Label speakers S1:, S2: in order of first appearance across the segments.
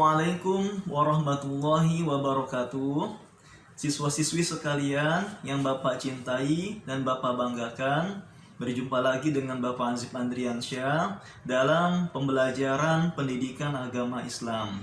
S1: Assalamualaikum warahmatullahi wabarakatuh. Siswa-siswi sekalian yang Bapak cintai dan Bapak banggakan, berjumpa lagi dengan Bapak Anzib Andriansyah dalam pembelajaran pendidikan agama Islam.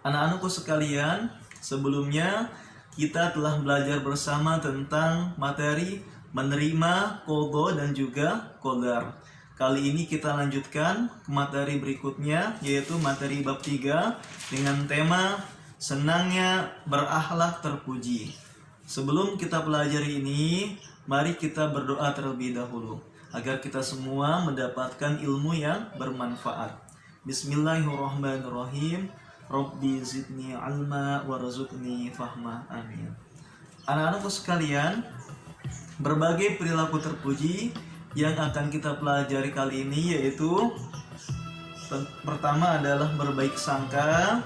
S1: Anak-anakku sekalian, sebelumnya kita telah belajar bersama tentang materi menerima qadha dan juga qadar. Kali ini kita lanjutkan ke materi berikutnya, yaitu materi bab 3 dengan tema senangnya berakhlak terpuji. Sebelum kita pelajari ini, mari kita berdoa terlebih dahulu agar kita semua mendapatkan ilmu yang bermanfaat. Bismillahirrahmanirrahim. Rabbi zidni ilma warzuqni fahma. Amin. Anak-anakku sekalian, berbagai perilaku terpuji yang akan kita pelajari kali ini yaitu pertama adalah berbaik sangka,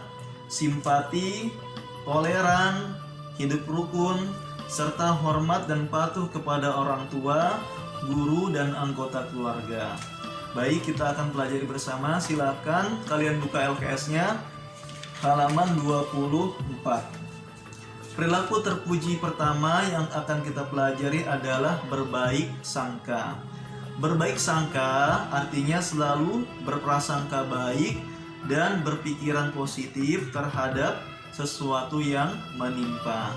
S1: simpati, toleran, hidup rukun, serta hormat dan patuh kepada orang tua, guru, dan anggota keluarga. Baik, kita akan pelajari bersama. Silakan kalian buka LKS-nya halaman 24. Perilaku terpuji pertama yang akan kita pelajari adalah berbaik sangka. Berbaik sangka artinya selalu berprasangka baik dan berpikiran positif terhadap sesuatu yang menimpa.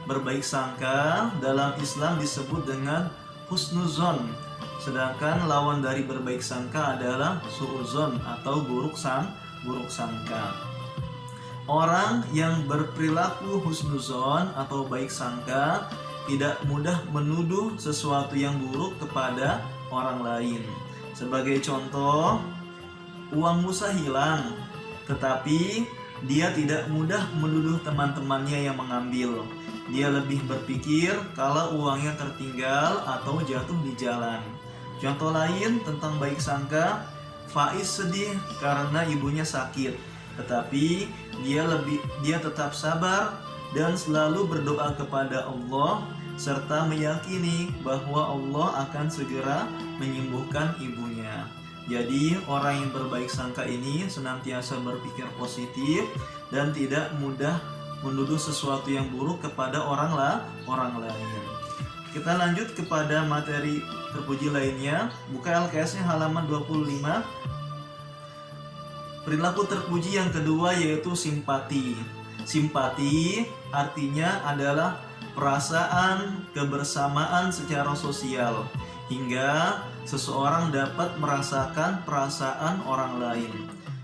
S1: Berbaik sangka dalam Islam disebut dengan husnuzon, sedangkan lawan dari berbaik sangka adalah su'uzon atau buruk sangka. Orang yang berperilaku husnuzon atau baik sangka tidak mudah menuduh sesuatu yang buruk kepada orang lain. Sebagai contoh, uang Musa hilang, tetapi dia tidak mudah menuduh teman-temannya yang mengambil. Dia lebih berpikir kalau uangnya tertinggal atau jatuh di jalan. Contoh lain tentang baik sangka, Faiz sedih karena ibunya sakit, tetapi dia tetap sabar dan selalu berdoa kepada Allah serta meyakini bahwa Allah akan segera menyembuhkan ibunya. Jadi orang yang berbaik sangka ini senantiasa berpikir positif dan tidak mudah menuduh sesuatu yang buruk kepada orang lain. Kita lanjut kepada materi terpuji lainnya. Buka LKS-nya halaman 25. Perilaku terpuji yang kedua yaitu simpati. Simpati artinya adalah perasaan kebersamaan secara sosial, hingga seseorang dapat merasakan perasaan orang lain.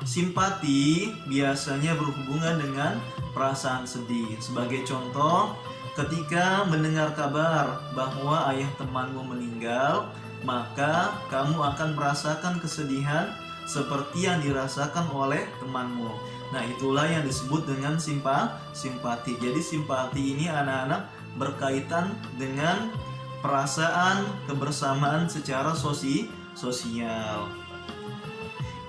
S1: Simpati biasanya berhubungan dengan perasaan sedih. Sebagai contoh, ketika mendengar kabar bahwa ayah temanmu meninggal, maka kamu akan merasakan kesedihan seperti yang dirasakan oleh temanmu. Nah, itulah yang disebut dengan simpati. Jadi simpati ini anak-anak berkaitan dengan perasaan kebersamaan secara sosial.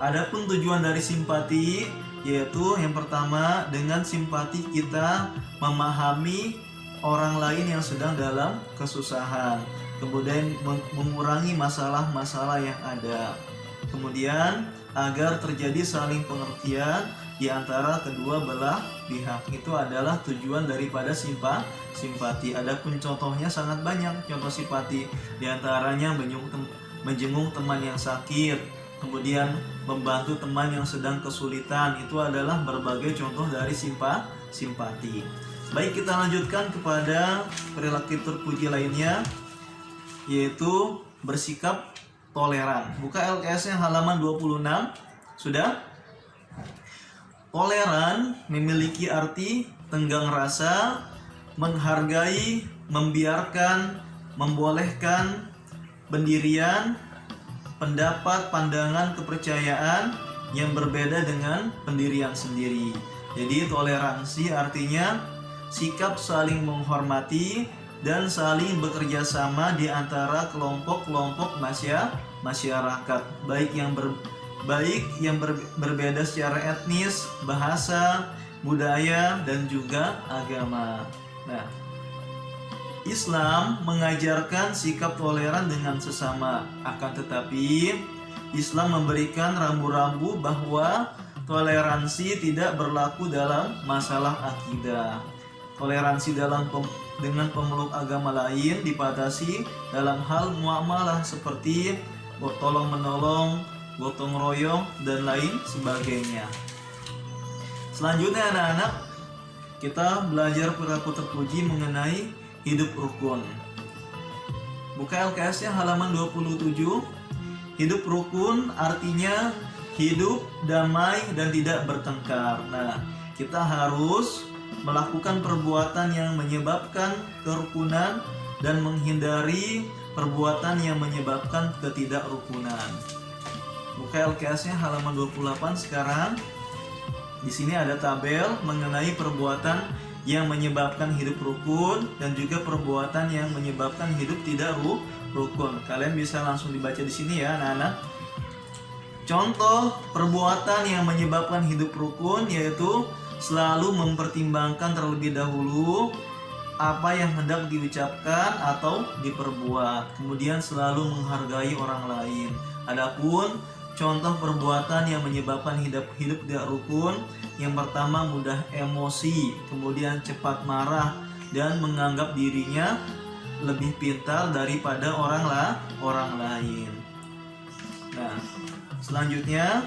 S1: Adapun tujuan dari simpati yaitu yang pertama, dengan simpati kita memahami orang lain yang sedang dalam kesusahan, kemudian mengurangi masalah-masalah yang ada. Kemudian agar terjadi saling pengertian di antara kedua belah pihak. Itu adalah tujuan daripada simpati. Adapun contohnya sangat banyak. Contoh simpati di antaranya menjenguk teman yang sakit, kemudian membantu teman yang sedang kesulitan. Itu adalah berbagai contoh dari simpati. Baik, kita lanjutkan kepada perilaku terpuji lainnya, yaitu bersikap toleran. Buka LKS-nya halaman 26. Sudah? Toleran memiliki arti tenggang rasa, menghargai, membiarkan, membolehkan pendirian, pendapat, pandangan, kepercayaan yang berbeda dengan pendirian sendiri. Jadi toleransi artinya sikap saling menghormati dan saling bekerja sama di antara kelompok-kelompok masyarakat, baik yang berbeda secara etnis, bahasa, budaya, dan juga agama. Nah, Islam mengajarkan sikap toleran dengan sesama. Akan tetapi, Islam memberikan rambu-rambu bahwa toleransi tidak berlaku dalam masalah akidah. Toleransi dengan pemeluk agama lain dibatasi dalam hal muamalah seperti tolong menolong, gotong royong, dan lain sebagainya. Selanjutnya anak-anak, kita belajar perilaku terpuji mengenai hidup rukun. Buka LKS-nya halaman 27. Hidup rukun artinya hidup damai dan tidak bertengkar. Nah, kita harus melakukan perbuatan yang menyebabkan kerukunan dan menghindari perbuatan yang menyebabkan ketidakrukunan. Buka LKS-nya halaman 28 sekarang. Di sini ada tabel mengenai perbuatan yang menyebabkan hidup rukun dan juga perbuatan yang menyebabkan hidup tidak rukun. Kalian bisa langsung dibaca di sini ya, anak-anak. Contoh perbuatan yang menyebabkan hidup rukun yaitu selalu mempertimbangkan terlebih dahulu apa yang hendak diucapkan atau diperbuat, kemudian selalu menghargai orang lain. Adapun contoh perbuatan yang menyebabkan hidup tidak rukun, yang pertama mudah emosi, kemudian cepat marah dan menganggap dirinya lebih pintar daripada orang lain. Nah, selanjutnya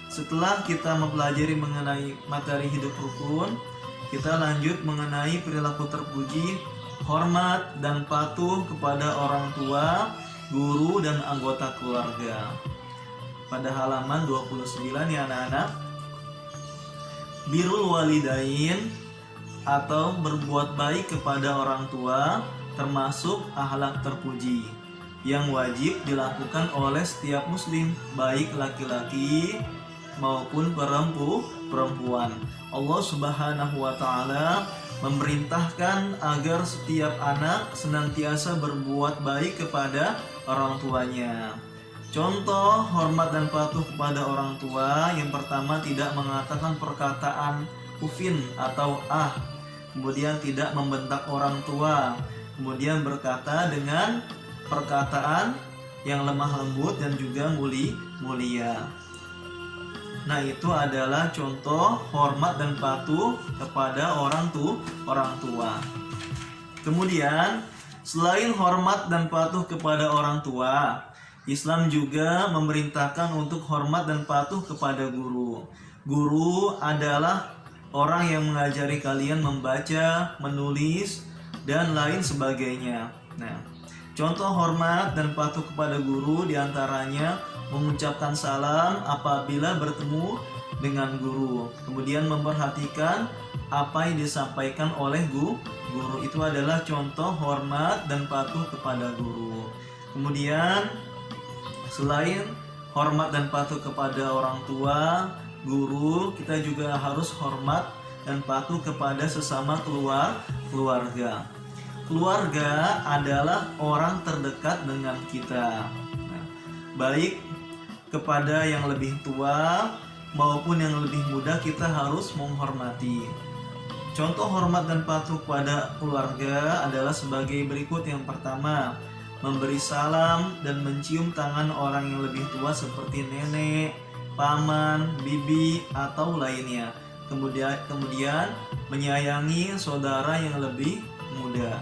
S1: setelah kita mempelajari mengenai materi hidup rukun, kita lanjut mengenai perilaku terpuji, hormat dan patuh kepada orang tua, guru, dan anggota keluarga. Pada halaman 29 ya anak-anak. Birrul walidain atau berbuat baik kepada orang tua termasuk akhlak terpuji yang wajib dilakukan oleh setiap muslim, baik laki-laki maupun perempuan. Allah Subhanahu wa taala memerintahkan agar setiap anak senantiasa berbuat baik kepada orang tuanya. Contoh hormat dan patuh kepada orang tua, yang pertama tidak mengatakan perkataan ufin atau kemudian tidak membentak orang tua, kemudian berkata dengan perkataan yang lemah lembut dan juga mulia. Nah, itu adalah contoh hormat dan patuh kepada orang tua. Kemudian, selain hormat dan patuh kepada orang tua, Islam juga memerintahkan untuk hormat dan patuh kepada guru. Guru adalah orang yang mengajari kalian membaca, menulis, dan lain sebagainya. Nah, contoh hormat dan patuh kepada guru diantaranya mengucapkan salam apabila bertemu dengan guru, kemudian memperhatikan apa yang disampaikan oleh guru. Itu adalah contoh hormat dan patuh kepada guru. Kemudian selain hormat dan patuh kepada orang tua, guru, kita juga harus hormat dan patuh kepada sesama keluarga. Keluarga adalah orang terdekat dengan kita, baik kepada yang lebih tua maupun yang lebih muda kita harus menghormati. Contoh hormat dan patuh kepada keluarga adalah sebagai berikut. Yang pertama, memberi salam dan mencium tangan orang yang lebih tua seperti nenek, paman, bibi, atau lainnya. Kemudian menyayangi saudara yang lebih muda.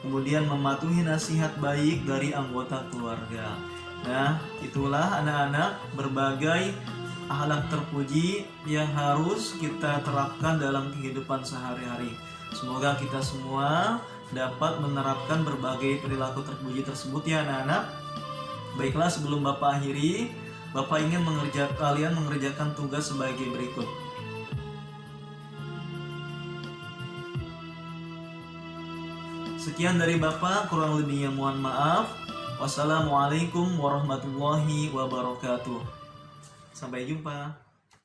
S1: Kemudian mematuhi nasihat baik dari anggota keluarga. Nah, itulah anak-anak berbagai akhlak terpuji yang harus kita terapkan dalam kehidupan sehari-hari. Semoga kita semua dapat menerapkan berbagai perilaku terpuji tersebut ya anak-anak. Baiklah, sebelum Bapak akhiri, Bapak ingin kalian mengerjakan tugas sebagai berikut. Sekian dari Bapak, kurang lebihnya mohon maaf. Wassalamualaikum warahmatullahi wabarakatuh. Sampai jumpa.